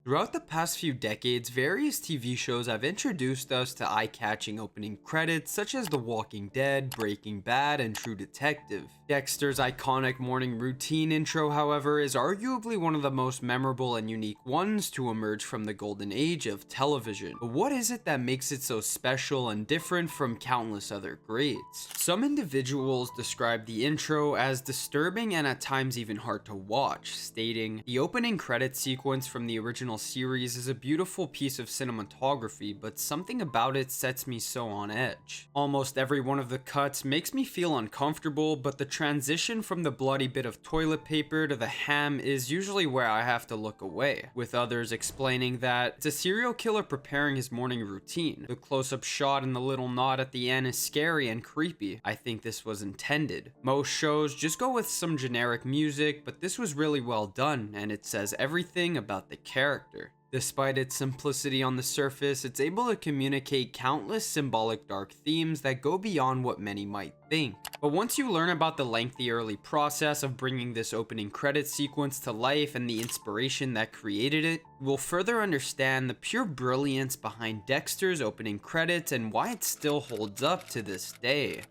Throughout the past few decades, various TV shows have introduced us to eye-catching opening credits such as The Walking Dead, Breaking Bad, and True Detective. Dexter's iconic morning routine intro, however, is arguably one of the most memorable and unique ones to emerge from the golden age of television. But what is it that makes it so special and different from countless other greats? Some individuals describe the intro as disturbing and at times even hard to watch, stating, "The opening credit sequence from the original series is a beautiful piece of cinematography, but something about it sets me so on edge. Almost every one of the cuts makes me feel uncomfortable, but the transition from the bloody bit of toilet paper to the ham is usually where I have to look away," with others explaining that it's a serial killer preparing his morning routine. The close-up shot and the little nod at the end is scary and creepy. I think this was intended. Most shows just go with some generic music, but this was really well done, and it says everything about the character. Despite its simplicity on the surface, it's able to communicate countless symbolic dark themes that go beyond what many might think. But once you learn about the lengthy early process of bringing this opening credit sequence to life and the inspiration that created it, you will further understand the pure brilliance behind Dexter's opening credits and why it still holds up to this day.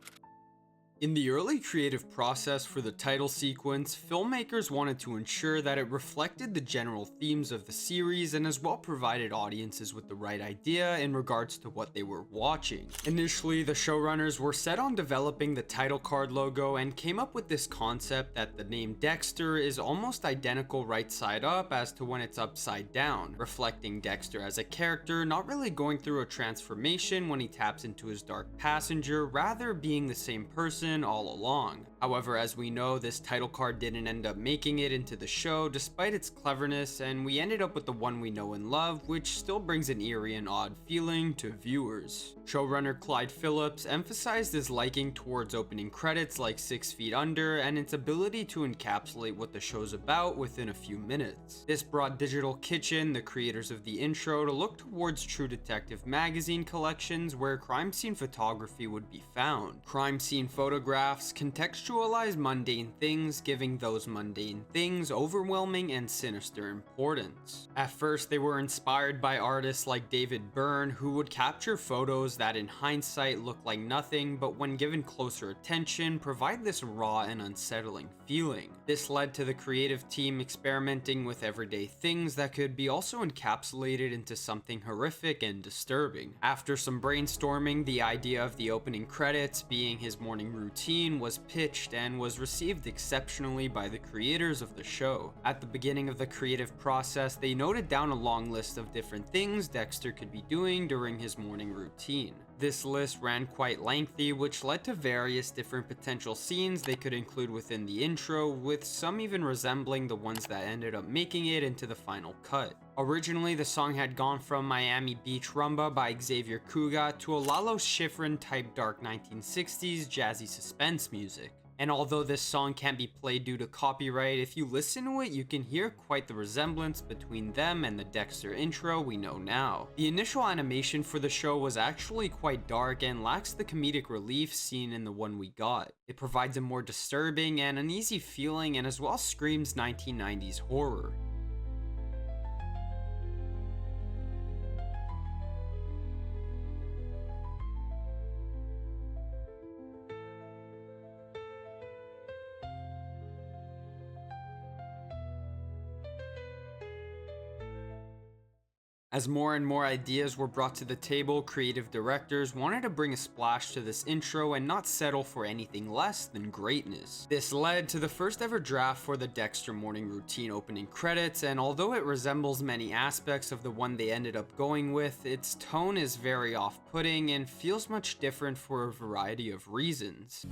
In the early creative process for the title sequence, filmmakers wanted to ensure that it reflected the general themes of the series and as well provided audiences with the right idea in regards to what they were watching. Initially, the showrunners were set on developing the title card logo and came up with this concept that the name Dexter is almost identical right side up as to when it's upside down, reflecting Dexter as a character not really going through a transformation when he taps into his dark passenger, rather being the same person all along. However, as we know, this title card didn't end up making it into the show despite its cleverness, and we ended up with the one we know and love, which still brings an eerie and odd feeling to viewers. Showrunner Clyde Phillips emphasized his liking towards opening credits like 6 Feet Under and its ability to encapsulate what the show's about within a few minutes. This brought Digital Kitchen, the creators of the intro, to look towards True Detective magazine collections where crime scene photography would be found. Crime scene photographs contextualize mundane things, giving those mundane things overwhelming and sinister importance. At first, they were inspired by artists like David Byrne, who would capture photos that in hindsight look like nothing, but when given closer attention, provide this raw and unsettling feeling. This led to the creative team experimenting with everyday things that could be also encapsulated into something horrific and disturbing. After some brainstorming, the idea of the opening credits being his morning routine was pitched and was received exceptionally by the creators of the show. At the beginning of the creative process, they noted down a long list of different things Dexter could be doing during his morning routine. This list ran quite lengthy, which led to various different potential scenes they could include within the intro, with some even resembling the ones that ended up making it into the final cut. Originally, the song had gone from Miami Beach Rumba by Xavier Cugat to a Lalo Schifrin type dark 1960s jazzy suspense music. And although this song can't be played due to copyright, if you listen to it, you can hear quite the resemblance between them and the Dexter intro we know now. The initial animation for the show was actually quite dark and lacks the comedic relief seen in the one we got. It provides a more disturbing and uneasy feeling and as well screams 1990s horror. As more and more ideas were brought to the table, creative directors wanted to bring a splash to this intro and not settle for anything less than greatness. This led to the first ever draft for the Dexter morning routine opening credits, and although it resembles many aspects of the one they ended up going with, its tone is very off-putting and feels much different for a variety of reasons.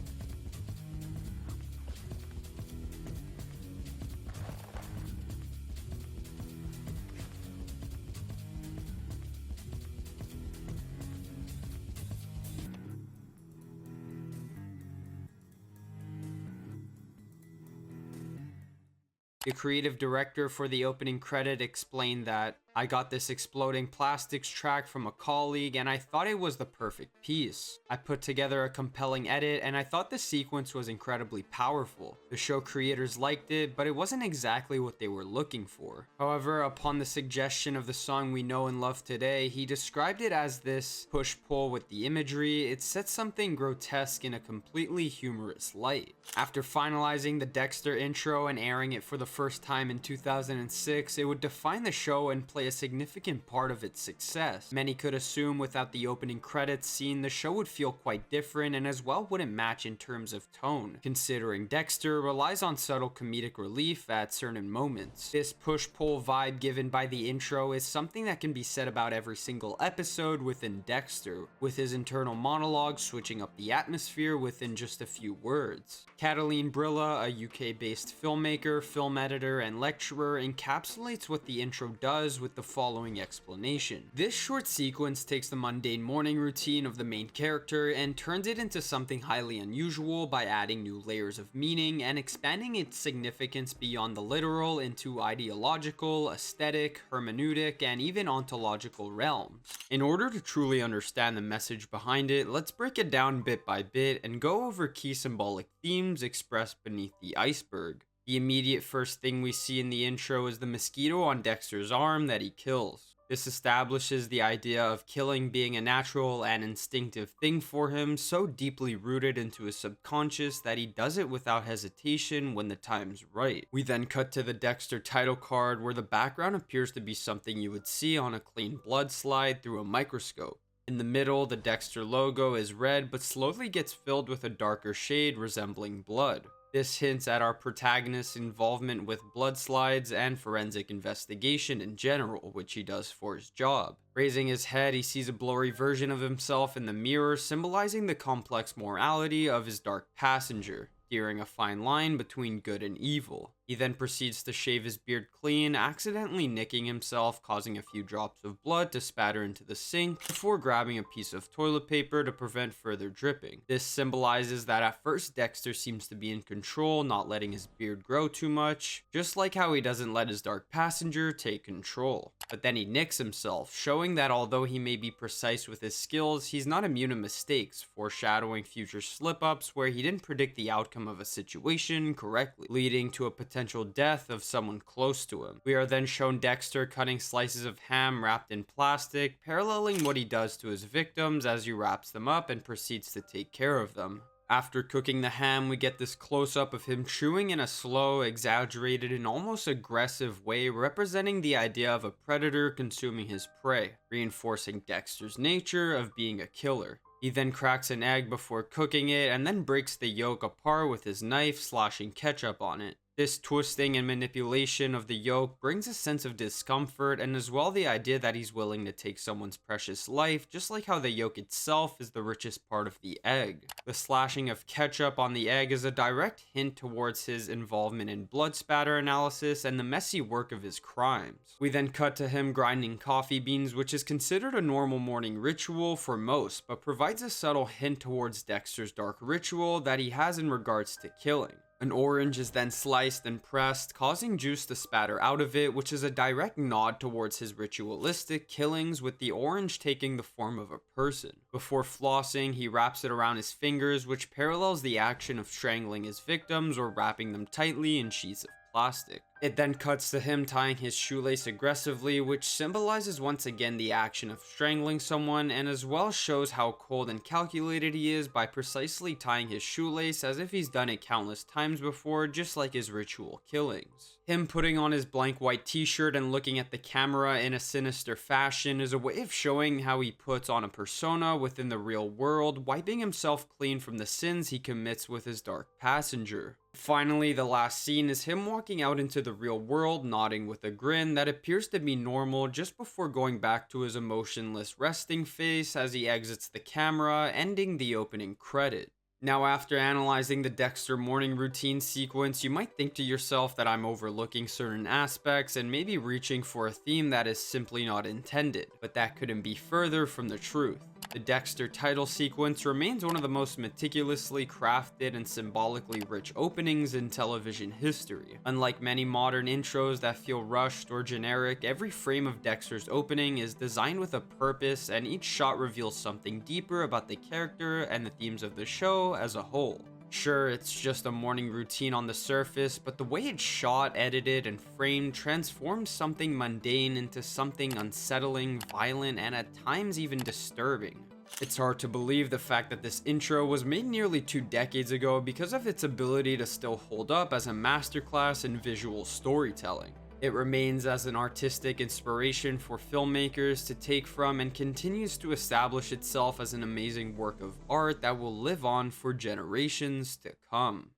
The creative director for the opening credit explained that, I got this exploding plastics track from a colleague and I thought it was the perfect piece. I put together a compelling edit and I thought the sequence was incredibly powerful. The show creators liked it, but it wasn't exactly what they were looking for. However, upon the suggestion of the song we know and love today, he described it as this push-pull with the imagery. It set something grotesque in a completely humorous light. After finalizing the Dexter intro and airing it for the first time in 2006, it would define the show and play a significant part of its success. Many could assume without the opening credits scene, the show would feel quite different and as well wouldn't match in terms of tone, considering Dexter relies on subtle comedic relief at certain moments. This push-pull vibe given by the intro is something that can be said about every single episode within Dexter, with his internal monologue switching up the atmosphere within just a few words. Cataline Brilla, a UK-based filmmaker, film editor, and lecturer, encapsulates what the intro does with the following explanation. This short sequence takes the mundane morning routine of the main character and turns it into something highly unusual by adding new layers of meaning and expanding its significance beyond the literal into ideological, aesthetic, hermeneutic, and even ontological realms. In order to truly understand the message behind it, let's break it down bit by bit and go over key symbolic themes expressed beneath the iceberg. The immediate first thing we see in the intro is the mosquito on Dexter's arm that he kills. This establishes the idea of killing being a natural and instinctive thing for him, so deeply rooted into his subconscious that he does it without hesitation when the time's right. We then cut to the Dexter title card where the background appears to be something you would see on a clean blood slide through a microscope. In the middle, the Dexter logo is red but slowly gets filled with a darker shade resembling blood. This hints at our protagonist's involvement with blood slides and forensic investigation in general, which he does for his job. Raising his head, he sees a blurry version of himself in the mirror, symbolizing the complex morality of his dark passenger, steering a fine line between good and evil. He then proceeds to shave his beard clean, accidentally nicking himself, causing a few drops of blood to spatter into the sink before grabbing a piece of toilet paper to prevent further dripping. This symbolizes that at first Dexter seems to be in control, not letting his beard grow too much, just like how he doesn't let his dark passenger take control. But then he nicks himself, showing that although he may be precise with his skills, he's not immune to mistakes, foreshadowing future slip-ups where he didn't predict the outcome of a situation correctly, leading to a potential death of someone close to him. We are then shown Dexter cutting slices of ham wrapped in plastic, paralleling what he does to his victims as he wraps them up and proceeds to take care of them. After cooking the ham, we get this close-up of him chewing in a slow, exaggerated, and almost aggressive way, representing the idea of a predator consuming his prey, reinforcing Dexter's nature of being a killer. He then cracks an egg before cooking it and then breaks the yolk apart with his knife, sloshing ketchup on it. This twisting and manipulation of the yolk brings a sense of discomfort and as well the idea that he's willing to take someone's precious life, just like how the yolk itself is the richest part of the egg. The slashing of ketchup on the egg is a direct hint towards his involvement in blood spatter analysis and the messy work of his crimes. We then cut to him grinding coffee beans, which is considered a normal morning ritual for most, but provides a subtle hint towards Dexter's dark ritual that he has in regards to killing. An orange is then sliced and pressed, causing juice to spatter out of it, which is a direct nod towards his ritualistic killings, with the orange taking the form of a person. Before flossing, he wraps it around his fingers, which parallels the action of strangling his victims or wrapping them tightly in sheets of plastic. It then cuts to him tying his shoelace aggressively, which symbolizes once again the action of strangling someone and as well shows how cold and calculated he is by precisely tying his shoelace as if he's done it countless times before, just like his ritual killings. Him putting on his blank white t-shirt and looking at the camera in a sinister fashion is a way of showing how he puts on a persona within the real world, wiping himself clean from the sins he commits with his dark passenger. Finally, the last scene is him walking out into the real world, nodding with a grin that appears to be normal just before going back to his emotionless resting face as he exits the camera, ending the opening credit. Now, after analyzing the Dexter morning routine sequence, you might think to yourself that I'm overlooking certain aspects and maybe reaching for a theme that is simply not intended, but that couldn't be further from the truth. The Dexter title sequence remains one of the most meticulously crafted and symbolically rich openings in television history. Unlike many modern intros that feel rushed or generic, every frame of Dexter's opening is designed with a purpose, and each shot reveals something deeper about the character and the themes of the show as a whole. Sure, it's just a morning routine on the surface, but the way it's shot, edited, and framed transforms something mundane into something unsettling, violent, and at times even disturbing. It's hard to believe the fact that this intro was made nearly 2 decades ago because of its ability to still hold up as a masterclass in visual storytelling. It remains as an artistic inspiration for filmmakers to take from and continues to establish itself as an amazing work of art that will live on for generations to come.